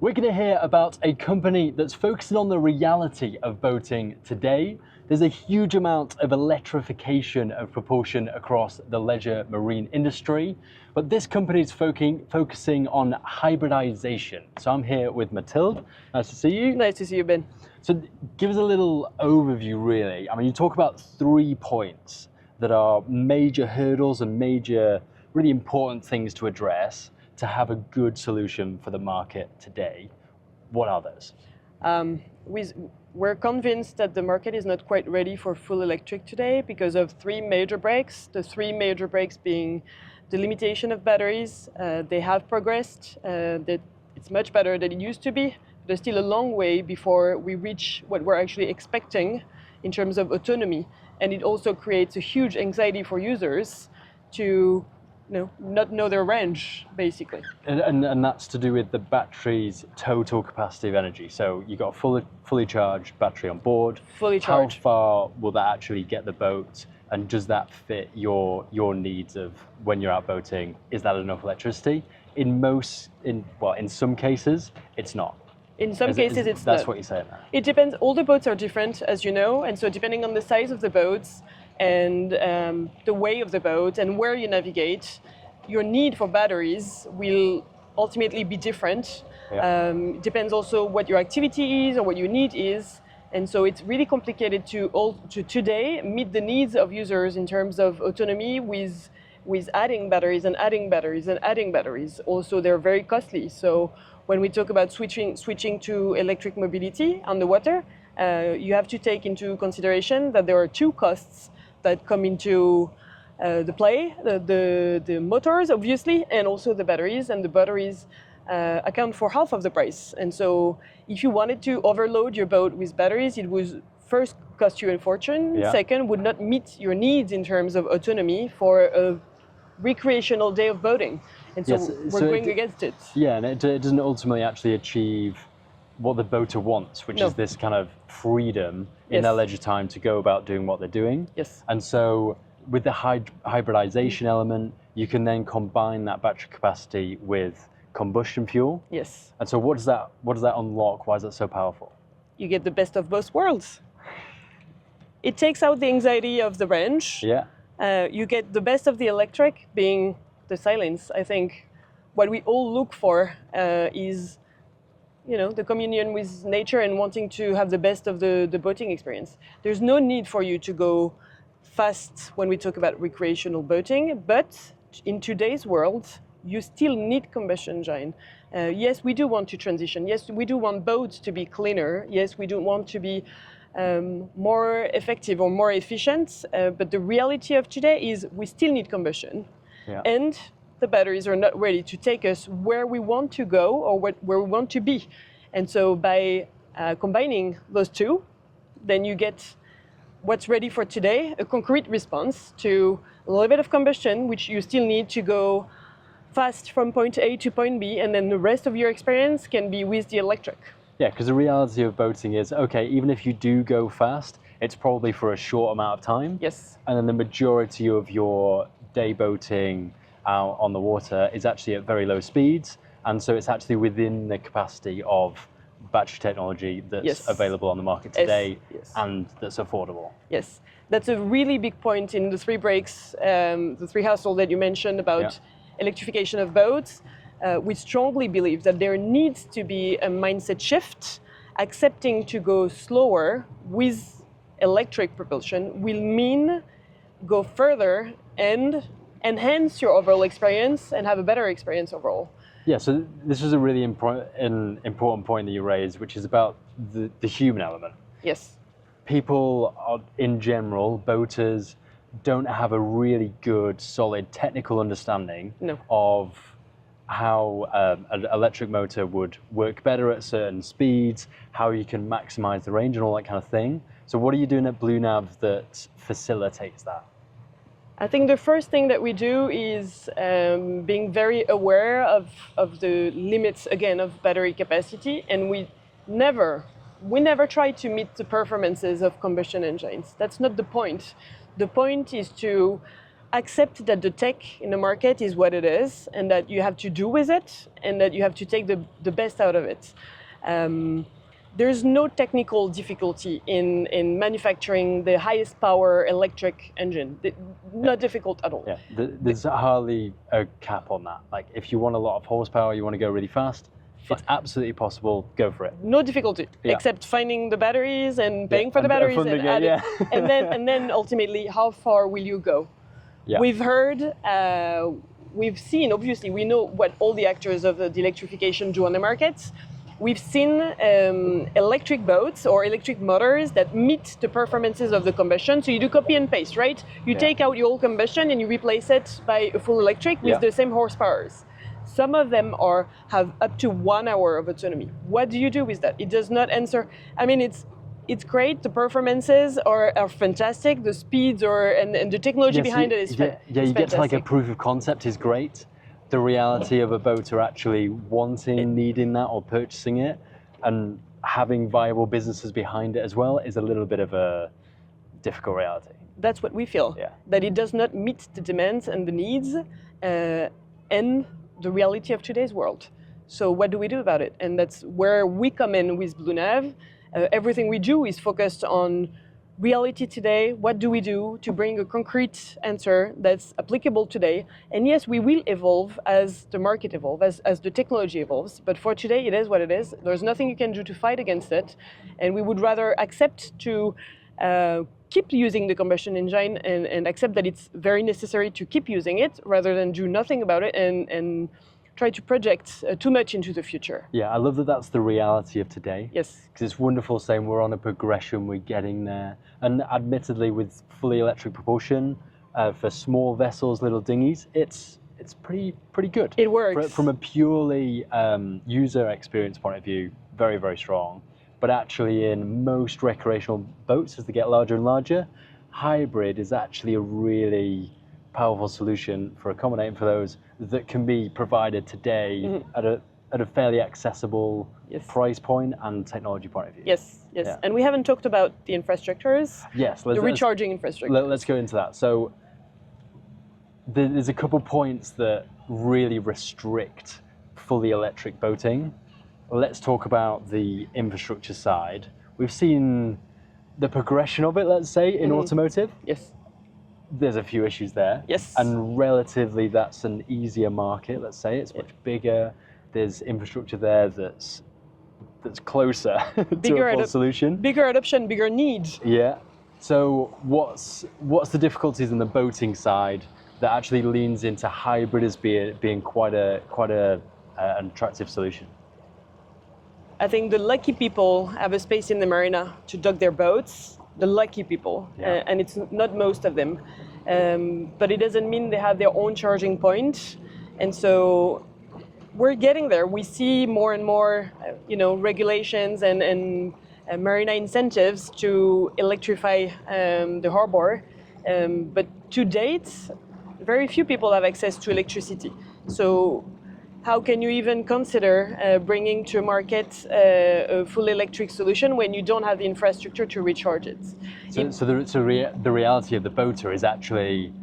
We're going to hear about a company that's focusing on the reality of boating today. There's a huge amount of electrification of propulsion across the leisure marine industry, but this company is focusing on hybridization. So I'm here with Matilde. Nice to see you. Nice to see you, Ben. So give us a little overview, really. I mean, you talk about 3 points that are major hurdles and major, really important things to address to have a good solution for the market today. What are those? We're convinced that the market is not quite ready for full electric today because of 3 major breaks. The 3 major breaks being the limitation of batteries. They have progressed. That it's much better than it used to be. There's still a long way before we reach what we're actually expecting in terms of autonomy. And it also creates a huge anxiety for users to not know their range, basically. And that's to do with the battery's total capacity of energy. So you've got a fully charged battery on board. Fully charged. How far will that actually get the boat? And does that fit your needs of when you're out boating? Is that enough electricity? In some cases, it's not. In some cases, it's not. That's what you're saying now. It depends. All the boats are different, as you know, and so depending on the size of the boats and the way of the boat and where you navigate, your need for batteries will ultimately be different. Yeah. Depends also what your activity is or what your need is, and so it's really complicated to today meet the needs of users in terms of autonomy with adding batteries and adding batteries and adding batteries. Also, they're very costly. So when we talk about switching to electric mobility on the water, you have to take into consideration that there are 2 costs that come into the play, the motors, obviously, and also the batteries. And the batteries account for half of the price. And so if you wanted to overload your boat with batteries, it would first cost you a fortune. Yeah. Second, would not meet your needs in terms of autonomy for a recreational day of boating. And so we're going against it. Yeah, and it doesn't ultimately actually achieve what the boater wants, which is this kind of freedom in their leisure time to go about doing what they're doing. Yes. And so with the hybridization element, you can then combine that battery capacity with combustion fuel. Yes. And so what does that unlock? Why is that so powerful? You get the best of both worlds. It takes out the anxiety of the range. Yeah. You get the best of the electric, being the silence. I think what we all look for is the communion with nature and wanting to have the best of the boating experience. There's no need for you to go fast when we talk about recreational boating, but in today's world, you still need combustion engine. Yes, we do want to transition. Yes, we do want boats to be cleaner. Yes, we do want to be more effective or more efficient. But the reality of today is we still need combustion. Yeah. And the batteries are not ready to take us where we want to go or where we want to be. And so by combining those 2, then you get what's ready for today, a concrete response to a little bit of combustion, which you still need to go fast from point A to point B, and then the rest of your experience can be with the electric. Yeah, because the reality of boating is, okay, even if you do go fast, it's probably for a short amount of time. Yes. And then the majority of your day boating out on the water is actually at very low speeds. And so it's actually within the capacity of battery technology that's available on the market today and that's affordable. Yes, that's a really big point in the 3 breaks, the 3 hustles that you mentioned about electrification of boats. We strongly believe that there needs to be a mindset shift. Accepting to go slower with electric propulsion will mean go further and enhance your overall experience and have a better experience overall. Yeah, so this was a really important point that you raised, which is about the human element. Yes. People are, in general, boaters, don't have a really good, solid technical understanding of how an electric motor would work better at certain speeds, how you can maximize the range and all that kind of thing. So what are you doing at BlueNav that facilitates that? I think the first thing that we do is being very aware of the limits, again, of battery capacity, and we never try to meet the performances of combustion engines. That's not the point. The point is to accept that the tech in the market is what it is, and that you have to do with it, and that you have to take the best out of it. There's no technical difficulty in manufacturing the highest power electric engine. Not difficult at all. Yeah, there's hardly a cap on that. Like, if you want a lot of horsepower, you want to go really fast, it's absolutely possible. Go for it. No difficulty, except finding the batteries and paying for the batteries and then ultimately, how far will you go? Yeah. We've heard, we've seen. Obviously, we know what all the actors of the electrification do on the market. We've seen electric boats or electric motors that meet the performances of the combustion. So you do copy and paste, right? You take out your old combustion and you replace it by a full electric with the same horsepowers. Some of them have up to 1 hour of autonomy. What do you do with that? It does not answer. I mean, it's great. The performances are fantastic. The speeds and the technology behind it is fantastic. You get to like a proof of concept is great. The reality of a boater actually needing that or purchasing it and having viable businesses behind it as well is a little bit of a difficult reality. That's what we feel, that it does not meet the demands and the needs and the reality of today's world. So what do we do about it? And that's where we come in with BlueNav. Everything we do is focused on reality today. What do we do to bring a concrete answer that's applicable today? And yes, we will evolve as the market evolves, as the technology evolves. But for today, it is what it is. There's nothing you can do to fight against it. And we would rather accept to keep using the combustion engine and accept that it's very necessary to keep using it rather than do nothing about it and try to project too much into the future. Yeah, I love that that's the reality of today. Yes. Because it's wonderful saying we're on a progression, we're getting there. And admittedly, with fully electric propulsion, for small vessels, little dinghies, it's pretty good. It works. From a purely user experience point of view, very, very strong. But actually in most recreational boats, as they get larger and larger, hybrid is actually a really powerful solution for accommodating for those that can be provided today at a fairly accessible price point and technology point of view. Yes. Yeah. And we haven't talked about the infrastructures. Yes. The recharging infrastructure. Let's go into that. So there's a couple points that really restrict fully electric boating. Let's talk about the infrastructure side. We've seen the progression of it, let's say, in automotive. Yes. There's a few issues there. Yes. And relatively, that's an easier market, let's say. It's much bigger. There's infrastructure there that's closer to a full solution. Bigger adoption, bigger needs. Yeah. So what's the difficulties in the boating side that actually leans into hybrid as being quite an attractive solution? I think the lucky people have a space in the marina to dock their boats. The lucky people, and it's not most of them, but it doesn't mean they have their own charging point, and so we're getting there. We see more and more, regulations and marina incentives to electrify the harbor, but to date, very few people have access to electricity. So how can you even consider bringing to market a full electric solution when you don't have the infrastructure to recharge it? So the reality of the boater is actually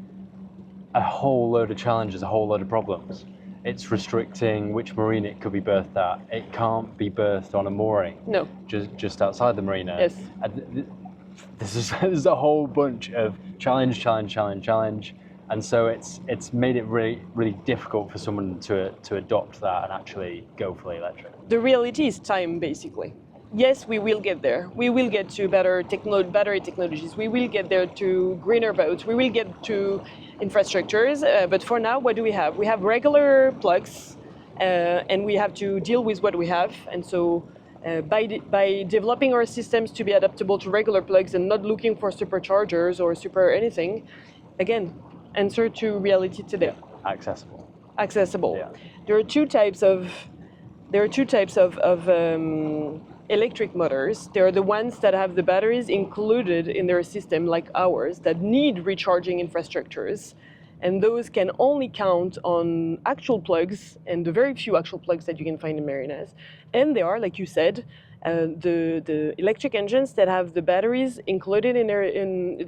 a whole load of challenges, a whole load of problems. It's restricting which marina it could be berthed at. It can't be berthed on a mooring. No. Just outside the marina. Yes. There's a whole bunch of challenge. And so it's made it really, really difficult for someone to adopt that and actually go fully electric. The reality is time, basically. Yes, we will get there. We will get to better battery technologies. We will get there to greener boats. We will get to infrastructures. But for now, what do we have? We have regular plugs, and we have to deal with what we have. And so by developing our systems to be adaptable to regular plugs and not looking for superchargers or super anything, again, answer to reality today. Accessible. Yeah. There are two types of electric motors. There are the ones that have the batteries included in their system, like ours, that need recharging infrastructures. and those can only count on actual plugs and the very few actual plugs that you can find in marinas. And they are, like you said, the electric engines that have the batteries included in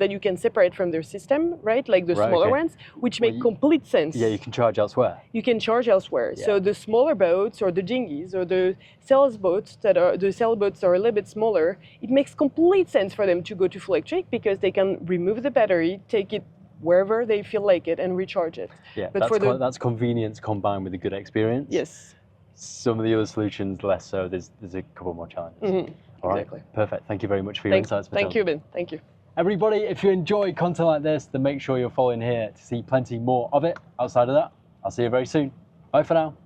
that you can separate from their system, right? Like the smaller ones, which make complete sense. Yeah, you can charge elsewhere. You can charge elsewhere. Yeah. So the smaller boats or the dinghies or the sailboats that are a little bit smaller, it makes complete sense for them to go to full electric because they can remove the battery, take it wherever they feel like it, and recharge it. Yeah, but that's convenience combined with a good experience. Yes. Some of the other solutions less so. There's a couple more challenges. Mm-hmm. All right. Exactly. Perfect. Thank you very much for your insights, Matilde. Thank you, Ben. Thank you. Everybody, if you enjoy content like this, then make sure you're following here to see plenty more of it. Outside of that, I'll see you very soon. Bye for now.